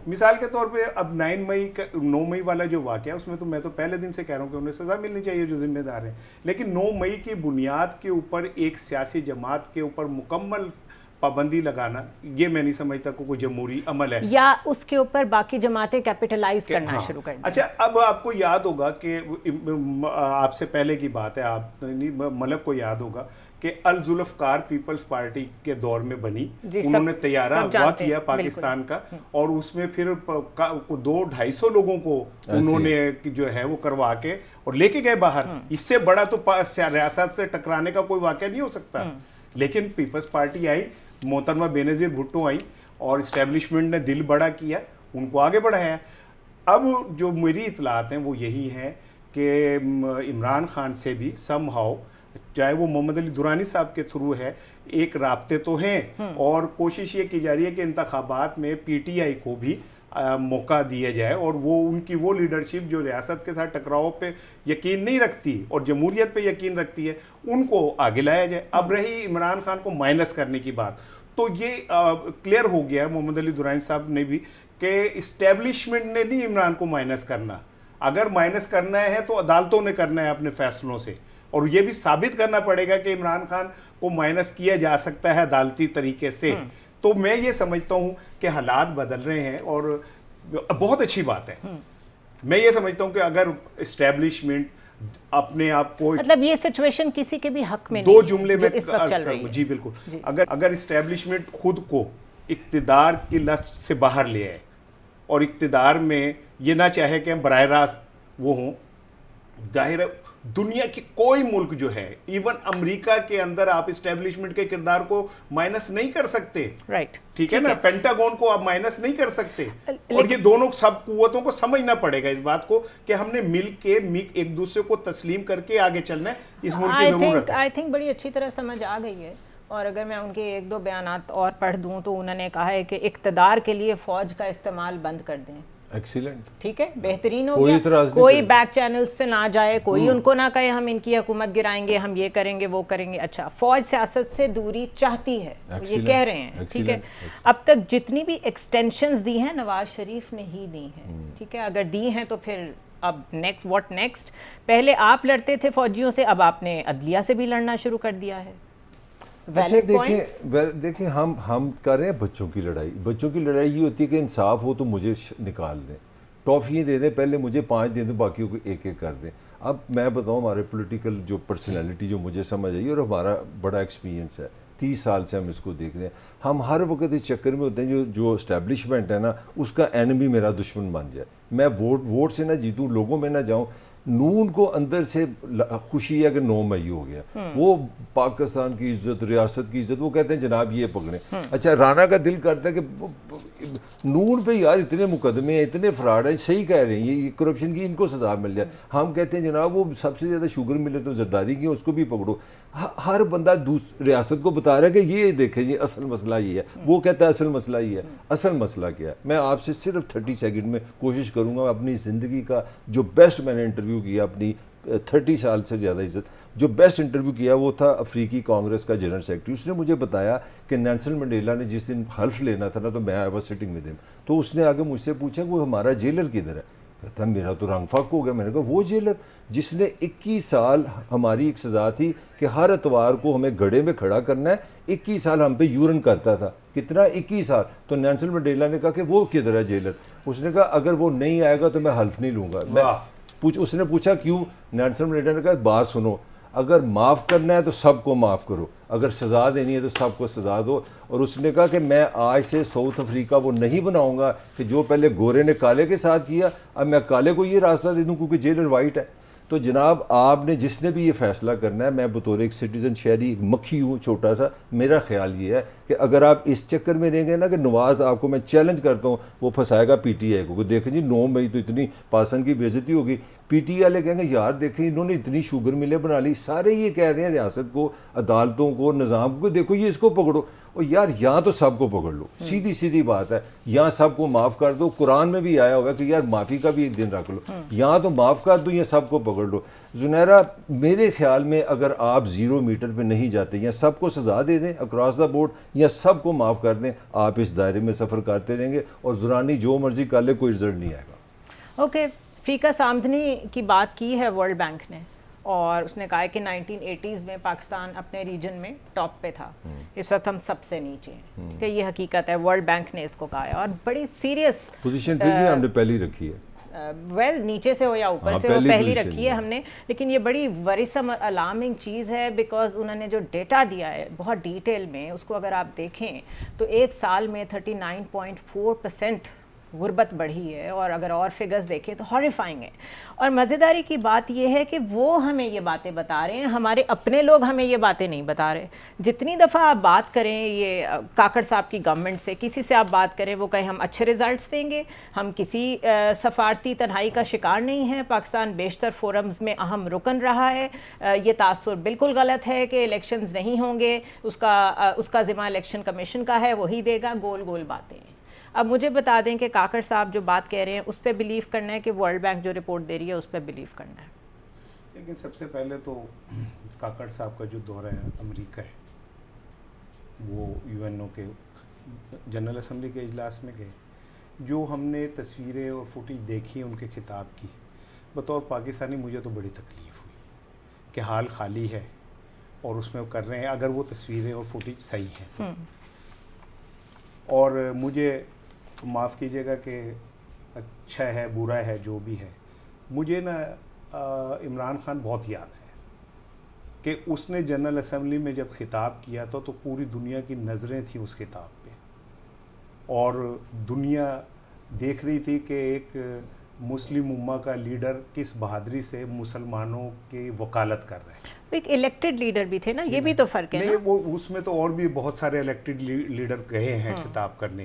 مثال کے طور پہ اب 9 مئی والا جو واقعہ ہے اس میں تو میں تو پہلے دن سے کہہ رہا ہوں کہ انہیں سزا ملنی چاہیے جو ذمہ دار ہیں, لیکن 9 مئی کی بنیاد کے اوپر ایک سیاسی جماعت کے اوپر مکمل پابندی لگانا, یہ میں نہیں سمجھتا کوئی جمہوری عمل ہے, یا اس کے اوپر باقی جماعتیں کیپٹلائز کرنا شروع کر دیں. اچھا, اب آپ کو یاد ہوگا کہ آپ سے پہلے کی بات ہے, آپ ملک کو یاد ہوگا کہ الذوالفقار پیپلز پارٹی کے دور میں بنی, انہوں نے طیارہ اغوا کیا پاکستان کا, اور اس میں پھر 200-250 لوگوں کو انہوں نے جو ہے وہ کروا کے اور لے کے گئے باہر. اس سے بڑا تو ریاست سے ٹکرانے کا کوئی واقعہ نہیں ہو سکتا. لیکن پیپلز پارٹی آئی, محترمہ بینظیر بھٹو آئی, اور اسٹیبلشمنٹ نے دل بڑا کیا, ان کو آگے بڑھایا. اب جو میری اطلاعات ہیں وہ یہی ہیں کہ عمران خان سے بھی سم ہاؤ, چاہے وہ محمد علی دورانی صاحب کے تھرو ہے, ایک رابطے تو ہیں, اور کوشش یہ کی جا رہی ہے کہ انتخابات میں پی ٹی آئی کو بھی موقع دیا جائے, اور وہ ان کی وہ لیڈرشپ جو ریاست کے ساتھ ٹکراؤ پہ یقین نہیں رکھتی اور جمہوریت پہ یقین رکھتی ہے, ان کو آگے لایا جائے. اب رہی عمران خان کو مائنس کرنے کی بات, تو یہ کلیئر ہو گیا محمد علی دورانی صاحب نے بھی کہ اسٹیبلشمنٹ نے نہیں عمران کو مائنس کرنا. اگر مائنس کرنا ہے تو عدالتوں نے کرنا ہے اپنے فیصلوں سے, اور یہ بھی ثابت کرنا پڑے گا کہ عمران خان کو مائنس کیا جا سکتا ہے عدالتی طریقے سے. تو میں یہ سمجھتا ہوں کہ حالات بدل رہے ہیں, اور بہت اچھی بات ہے. میں یہ سمجھتا ہوں کہ اگر اسٹیبلشمنٹ اپنے آپ کو, مطلب یہ سچویشن کسی کے بھی حق میں 2 جملے میں اس وقت چل رہی ہے. جی بالکل, اگر اسٹیبلشمنٹ خود کو اقتدار کی لسٹ سے باہر لے آئے, اور اقتدار میں یہ نہ چاہے کہ ہم براہ راست وہ ہوں, ظاہر ہے دنیا کی کوئی ملک جو ہے, ایون امریکہ کے اندر آپ اسٹیبلشمنٹ کے کردار کو مائنس نہیں کر سکتے. رائٹ, ٹھیک ہے نا, پینٹاگون کو آپ مائنس نہیں کر سکتے. اور یہ دونوں سب قوتوں کو سمجھنا پڑے گا اس بات کو کہ ہم نے مل کے ایک دوسرے کو تسلیم کر کے آگے چلنا ہے, اس ملک کی ضرورت ہے. آئی تھنک بڑی اچھی طرح سمجھ آ گئی ہے, اور اگر میں ان کے ایک دو بیانات اور پڑھ دوں تو انہوں نے کہا ہے کہ اقتدار کے لیے فوج کا استعمال بند کر دیں. ایکسیلنٹ, ٹھیک ہے, بہترین ہو گیا. کوئی بیک چینل سے نہ جائے, کوئی ان کو نہ کہے ہم ان کی حکومت گرائیں گے, ہم یہ کریں گے وہ کریں گے. اچھا, فوج سیاست سے دوری چاہتی ہے, یہ کہہ رہے ہیں. ٹھیک ہے, اب تک جتنی بھی ایکسٹینشنز دی ہیں نواز شریف نے ہی دی ہیں. ٹھیک ہے, اگر دی ہیں تو پھر اب نیکسٹ واٹ نیکسٹ. پہلے آپ لڑتے تھے فوجیوں سے, اب آپ نے عدلیہ سے بھی لڑنا شروع کر دیا ہے. اچھا دیکھیں ہم کر رہے ہیں بچوں کی لڑائی. بچوں کی لڑائی یہ ہوتی ہے کہ انصاف ہو تو مجھے نکال دیں, ٹافیاں دے دیں, پہلے مجھے 5 دے دیں, باقیوں کو ایک ایک کر دیں. اب میں بتاؤں ہمارے پولیٹیکل جو پرسنالٹی جو مجھے سمجھ آئی اور ہمارا بڑا ایکسپیرینس ہے, 30 سال سے ہم اس کو دیکھ رہے ہیں, ہم ہر وقت اس چکر میں ہوتے ہیں جو اسٹیبلشمنٹ ہے نا اس کا اینمی میرا دشمن بن جائے. میں ووٹ سے نہ جیتوں, لوگوں میں نہ جاؤں. نون کو اندر سے خوشی ہے کہ 9 مئی ہو گیا, وہ پاکستان کی عزت, ریاست کی عزت, وہ کہتے ہیں جناب یہ پکڑیں. اچھا, رانا کا دل کرتا ہے کہ نون پہ یار اتنے مقدمے ہیں, اتنے فراڈ ہیں, صحیح کہہ رہے ہیں, یہ کرپشن کی ان کو سزا مل جائے. ہم کہتے ہیں جناب وہ سب سے زیادہ شوگر ملے تو زرداری کی, اس کو بھی پکڑو. ہر بندہ ریاست کو بتا رہا ہے کہ یہ دیکھیں جی اصل مسئلہ یہ ہے, وہ کہتا ہے اصل مسئلہ یہ ہے. اصل مسئلہ کیا ہے؟ میں آپ سے صرف 30 سیکنڈ میں کوشش کروں گا اپنی زندگی کا جو بیسٹ میں نے انٹرویو کیا, اپنی 30 سال سے زیادہ عزت جو بیسٹ انٹرویو کیا وہ تھا افریقی کانگریس کا جنرل سیکرٹری. اس نے مجھے بتایا کہ نیلسن منڈیلا نے جس دن حلف لینا تھا نا تو میں آئی واز سٹنگ ود ہم, تو اس نے آگے مجھ سے پوچھا وہ ہمارا جیلر کدھر ہے. کہتا میرا تو رنگ فاق ہو گیا. میں نے کہا وہ جیلر جس نے 21 سال, ہماری ایک سزا تھی کہ ہر اتوار کو ہمیں گڑھے میں کھڑا کرنا ہے, 21 سال ہم پہ یورن کرتا تھا. کتنا 21 سال. تو نیلسن منڈیلا نے کہا کہ وہ کدھر ہے جیلر. اس نے کہا اگر وہ نہیں آئے گا تو میں حلف نہیں لوں گا. اس نے پوچھا کیوں؟ نیلسن منڈیلا نے کہا بات سنو, اگر معاف کرنا ہے تو سب کو معاف کرو, اگر سزا دینی ہے تو سب کو سزا دو. اور اس نے کہا کہ میں آج سے ساؤتھ افریقہ وہ نہیں بناؤں گا کہ جو پہلے گورے نے کالے کے ساتھ کیا, اب میں کالے کو یہ راستہ دے دوں کیونکہ جیلر وائٹ ہے. تو جناب آپ نے جس نے بھی یہ فیصلہ کرنا ہے, میں بطور ایک سٹیزن شہری ایک مکھی ہوں چھوٹا سا, میرا خیال یہ ہے کہ اگر آپ اس چکر میں رہیں گے نا کہ نواز آپ کو میں چیلنج کرتا ہوں وہ پھنسائے گا پی ٹی آئی کو, دیکھیں جی 9 مئی تو اتنی پاسن کی بے عزتی ہوگی. پی ٹی آئی والے کہیں گے یار دیکھیں انہوں نے اتنی شوگر ملیں بنا لی. سارے یہ کہہ رہے ہیں ریاست کو, عدالتوں کو, نظام کو, دیکھو یہ اس کو پکڑو. اور یار یہاں تو سب کو پکڑ لو, سیدھی بات ہے, یہاں سب کو معاف کر دو. قرآن میں بھی آیا ہوا ہے کہ یار معافی کا بھی ایک دن رکھ لو. یہاں تو معاف کر دو, یا سب کو پکڑ لو. زنیرہ میرے خیال میں اگر آپ 0 میٹر پہ نہیں جاتے, یا سب کو سزا دے دیں اکراس دا بورڈ, یا سب کو معاف کر دیں, آپ اس دائرے میں سفر کرتے رہیں گے اور دورانی جو مرضی کر لے کوئی رزلٹ نہیں آئے گا. اوکے, فیکس آمدنی کی بات کی ہے ورلڈ بینک نے, اور اس نے کہا ہے کہ 1980s میں پاکستان اپنے ریجن میں ٹاپ پہ تھا, اس وقت ہم سب سے نیچے ہیں. کہ یہ حقیقت ہے, ورلڈ بینک نے اس کو کہا ہے, اور بڑی سیریس پوزیشن پھر بھی ہم نے پہلی رکھی ہے. ویل نیچے سے ہو یا اوپر سے ہو, پہلی رکھی ہے ہم نے. لیکن یہ بڑی ورثم الارمنگ چیز ہے, بیکاز انہوں نے جو ڈیٹا دیا ہے بہت ڈیٹیل میں, اس کو اگر آپ دیکھیں تو ایک سال میں 39.4% غربت بڑھی ہے, اور اگر اور فگرز دیکھیں تو ہاریفائنگ ہے. اور مزیداری کی بات یہ ہے کہ وہ ہمیں یہ باتیں بتا رہے ہیں, ہمارے اپنے لوگ ہمیں یہ باتیں نہیں بتا رہے. جتنی دفعہ آپ بات کریں یہ کاکڑ صاحب کی گورنمنٹ سے, کسی سے آپ بات کریں وہ کہیں ہم اچھے رزلٹس دیں گے, ہم کسی سفارتی تنہائی کا شکار نہیں ہیں, پاکستان بیشتر فورمز میں اہم رکن رہا ہے, یہ تاثر بالکل غلط ہے کہ الیکشنز نہیں ہوں گے, اس کا ذمہ الیکشن کمیشن کا ہے, وہی دے گا. گول باتیں. اب مجھے بتا دیں کہ کاکڑ صاحب جو بات کہہ رہے ہیں اس پہ بلیو کرنا ہے کہ ورلڈ بینک جو رپورٹ دے رہی ہے اس پہ بلیو کرنا ہے؟ لیکن سب سے پہلے تو کاکڑ صاحب کا جو دورہ ہے امریکہ ہے, وہ یو این او کے جنرل اسمبلی کے اجلاس میں گئے. جو ہم نے تصویریں اور فوٹیج دیکھی ان کے خطاب کی, بطور پاکستانی مجھے تو بڑی تکلیف ہوئی کہ حال خالی ہے اور اس میں وہ کر رہے ہیں, اگر وہ تصویریں اور فوٹیج صحیح ہیں. اور مجھے معاف کیجیے گا کہ اچھا ہے برا ہے جو بھی ہے, مجھے نا عمران خان بہت یاد ہے کہ اس نے جنرل اسمبلی میں جب خطاب کیا تو پوری دنیا کی نظریں تھیں اس خطاب پہ, اور دنیا دیکھ رہی تھی کہ ایک مسلم امہ کا لیڈر کس بہادری سے مسلمانوں کی وکالت کر رہے ہیں. ایک الیکٹڈ لیڈر بھی تھے نا, یہ بھی تو فرق ہے. نہیں, وہ اس میں تو اور بھی بہت سارے الیکٹڈ لیڈر گئے ہیں خطاب کرنے,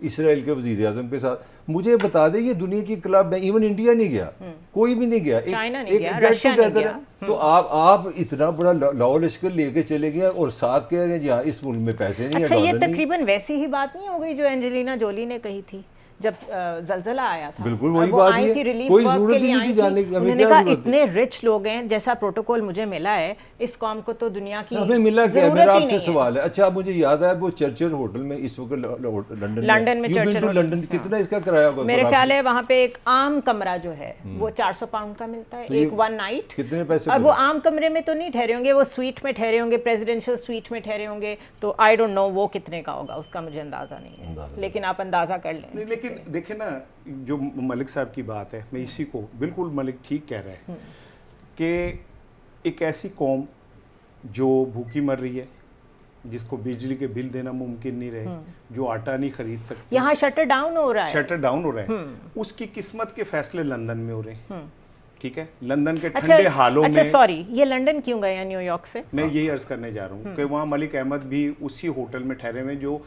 اسرائیل کے وزیر اعظم کے ساتھ. مجھے بتا دیں یہ دنیا کی کلب میں ایون انڈیا نہیں گیا, کوئی بھی نہیں گیا, چائنا نہیں گیا, رشیا نہیں گیا. تو آپ اتنا بڑا لاؤ لشکر لے کے چلے گئے اور ساتھ کہہ رہے ہیں جہاں اس ملک میں پیسے نہیں ہیں. اچھا یہ تقریباً ویسی ہی بات نہیں ہو گئی جو اینجلینا جولی نے کہی تھی جب زلزلہ آیا تھا؟ بالکل وہی بات ہے, کوئی ضرورت ہی نہیں تھی جانے کی. انہوں نے کہا اتنے رچ لوگ ہیں, جیسا پروٹوکول مجھے ملا ہے اس قوم کو تو دنیا کی ہمیں ملا کیا. میرا آپ سے سوال ہے, اچھا مجھے یاد ہے وہ چرچل ہوٹل میں اس وقت لنڈن میں لنڈن کتنا اس کا کرایہ ہوگا؟ میرے خیال ہے وہاں پہ ایک عام کمرہ جو ہے وہ 400 پاؤنڈ کا ملتا ہے ایک ون نائٹ. کتنے پیسے؟ اور وہ عام کمرے میں تو نہیں ٹھہرے ہوں گے, وہ سویٹ میں ٹھہرے ہوں گے, پریزیڈینشل سویٹ میں ٹھہرے ہوں گے. تو آئی ڈونٹ نو وہ کتنے کا ہوگا, اس کا مجھے اندازہ نہیں ہے, لیکن آپ اندازہ کر لیں. لیکن دیکھیں نا جو ملک صاحب کی بات ہے, میں اسی کو بالکل ملک ٹھیک کہہ رہے ہیں کہ ایک ایسی قوم جو بھوکی مر رہی ہے, جس کو بجلی کے بل دینا ممکن نہیں رہے, جو آٹا نہیں خرید سکتی, یہاں شٹر ڈاؤن ہو رہا ہے, اس کی قسمت کے فیصلے لندن میں ہو رہے ہیں. ٹھیک ہے, لندن کے ٹھنڈے حالوں میں. اچھا سوری, یہ لندن کیوں گئے ہیں نیو یارک سے؟ میں یہی عرض کرنے جا رہا ہوں کہ وہاں ملک احمد بھی اسی ہوٹل میں ٹھہرے ہوئے جو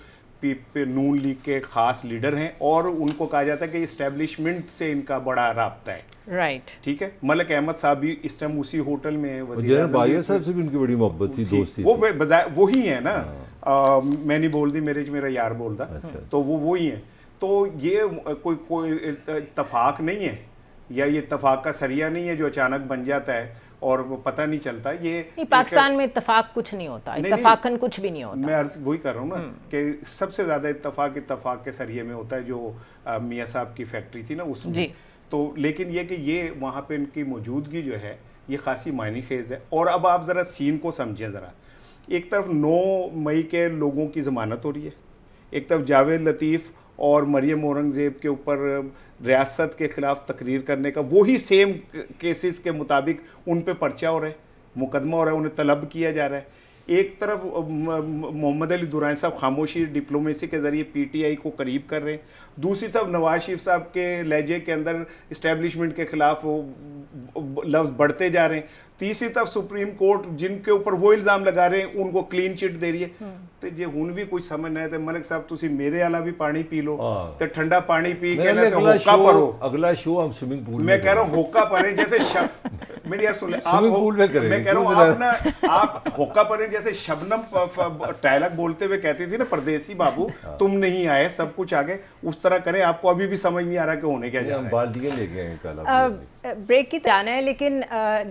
نون لیگ کے خاص لیڈر ہیں, اور ان کو کہا جاتا ہے کہ اسٹیبلشمنٹ سے ان کا بڑا رابطہ ہے. رائٹ, ٹھیک ہے. ملک احمد صاحب بھی اس ٹائم اسی ہوٹل میں, وزیر بایا صاحب سے بھی ان کی بڑی محبت تھی, دوستی, وہ وہی ہیں نا, میں نہیں بول دی میرا یار بول دا, تو وہ وہی ہیں. تو یہ کوئی اتفاق نہیں ہے, یا یہ اتفاق کا سریہ نہیں ہے جو اچانک بن جاتا ہے اور وہ پتہ نہیں چلتا. یہ پاکستان میں اتفاق کچھ نہیں ہوتا, اتفاقاً کچھ بھی نہیں ہوتا. میں عرض وہی کر رہا ہوں نا کہ سب سے زیادہ اتفاق کے سریے میں ہوتا ہے جو میاں صاحب کی فیکٹری تھی نا اس میں. تو لیکن یہ کہ یہ وہاں پہ ان کی موجودگی جو ہے یہ خاصی معنی خیز ہے. اور اب آپ ذرا سین کو سمجھیں ذرا. ایک طرف 9 مئی کے لوگوں کی ضمانت ہو رہی ہے, ایک طرف جاوید لطیف اور مریم اورنگزیب کے اوپر ریاست کے خلاف تقریر کرنے کا وہی سیم کیسز کے مطابق ان پہ پرچہ ہو رہا ہے, مقدمہ ہو رہا ہے, انہیں طلب کیا جا رہا ہے. ایک طرف محمد علی درانی صاحب خاموشی ڈپلومیسی کے ذریعے پی ٹی آئی کو قریب کر رہے ہیں, دوسری طرف نواز شریف صاحب کے لہجے کے اندر اسٹیبلشمنٹ کے خلاف لفظ بڑھتے جا رہے ہیں, تیسری طرف سپریم کورٹ جن کے اوپر وہ الزام لگا رہے ہیں ان کو کلین چٹ دے رہی ہے. تو جے ہن بھی کچھ سمجھ نہ آئے ملک صاحب تسی میرے والا بھی پانی پی لو, تو ٹھنڈا پانی پی کے نا ہوکا پرو. اگلا شو ہم سوئمنگ پول میں کہہ رہا ہوں ہوکا پرے جیسے میری یہ سن لیں آپ, میں کہہ رہا ہوں آپ ہوکا پرے جیسے شبنم ڈائلاگ بولتے ہوئے کہتی تھی نا پردیسی بابو تم نہیں آئے سب کچھ آگے, اس طرح کریں. آپ کو ابھی بھی سمجھ نہیں آ رہا کہ ہونے کیا جا رہا ہے. بریک کی جانا ہے, لیکن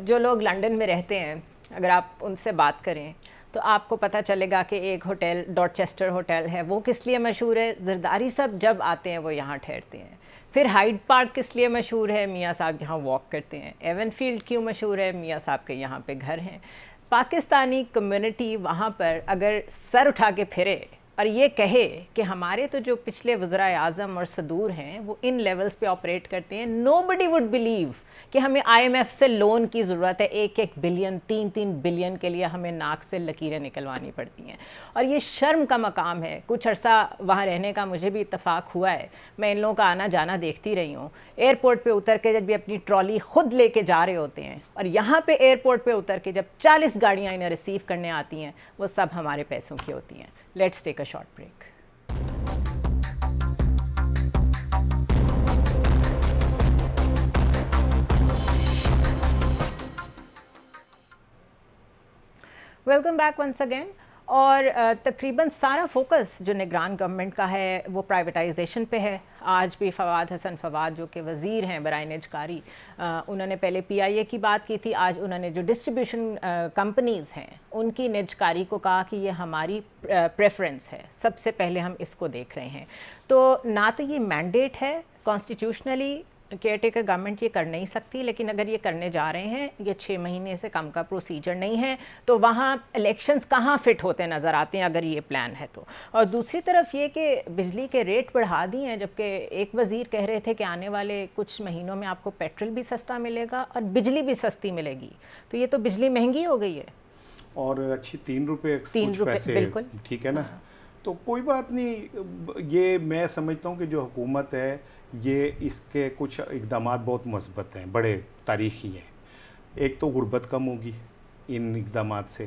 جو لوگ لنڈن میں رہتے ہیں اگر آپ ان سے بات کریں تو آپ کو پتہ چلے گا کہ ایک ہوٹل ڈارچسٹر ہوٹل ہے, وہ کس لیے مشہور ہے؟ زرداری صاحب جب آتے ہیں وہ یہاں ٹھہرتے ہیں. پھر ہائیڈ پارک کس لیے مشہور ہے؟ میاں صاحب یہاں واک کرتے ہیں. ایون فیلڈ کیوں مشہور ہے؟ میاں صاحب کے یہاں پہ گھر ہیں. پاکستانی کمیونٹی وہاں پر اگر سر اٹھا کے پھرے اور یہ کہے کہ ہمارے تو جو پچھلے وزرائے اعظم اور صدور ہیں وہ ان لیولز پہ آپریٹ کرتے ہیں, nobody would believe کہ ہمیں IMF سے لون کی ضرورت ہے 1-1 بلین 3-3 بلین کے لیے ہمیں ناک سے لکیریں نکلوانی پڑتی ہیں. اور یہ شرم کا مقام ہے. کچھ عرصہ وہاں رہنے کا مجھے بھی اتفاق ہوا ہے, میں ان لوگوں کا آنا جانا دیکھتی رہی ہوں. ایئرپورٹ پہ اتر کے جب بھی اپنی ٹرالی خود لے کے جا رہے ہوتے ہیں, اور یہاں پہ ایئرپورٹ پہ اتر کے جب 40 گاڑیاں انہیں ریسیو کرنے آتی ہیں, وہ سب ہمارے پیسوں کی ہوتی ہیں. Let's take a short break. Welcome back once again. اور تقریباً سارا فوکس جو نگران گورنمنٹ کا ہے وہ پرائیویٹائزیشن پہ ہے. آج بھی فواد حسن فواد جو کہ وزیر ہیں برائے نجکاری, انہوں نے پہلے PIA کی بات کی تھی, آج انہوں نے جو ڈسٹریبیوشن کمپنیز ہیں ان کی نجکاری کو کہا کہ یہ ہماری پریفرنس ہے, سب سے پہلے ہم اس کو دیکھ رہے ہیں. تو نہ تو یہ مینڈیٹ ہے کانسٹیٹیوشنلی, کیئر ٹیکر گورنمنٹ یہ کر نہیں سکتی, لیکن اگر یہ کرنے جا رہے ہیں, یہ 6 مہینے سے کم کا پروسیجر نہیں ہے, تو وہاں الیکشنز کہاں فٹ ہوتے نظر آتے ہیں اگر یہ پلان ہے تو. اور دوسری طرف یہ کہ بجلی کے ریٹ بڑھا دیے ہیں, جبکہ ایک وزیر کہہ رہے تھے کہ آنے والے کچھ مہینوں میں آپ کو پیٹرول بھی سستا ملے گا اور بجلی بھی سستی ملے گی. تو یہ تو بجلی مہنگی ہو گئی ہے, اور اچھی 3 روپے کچھ پیسے. بالکل ٹھیک ہے نا, تو کوئی بات نہیں. یہ میں سمجھتا ہوں کہ جو حکومت ہے یہ اس کے کچھ اقدامات بہت مثبت ہیں, بڑے تاریخی ہیں. ایک تو غربت کم ہوگی ان اقدامات سے,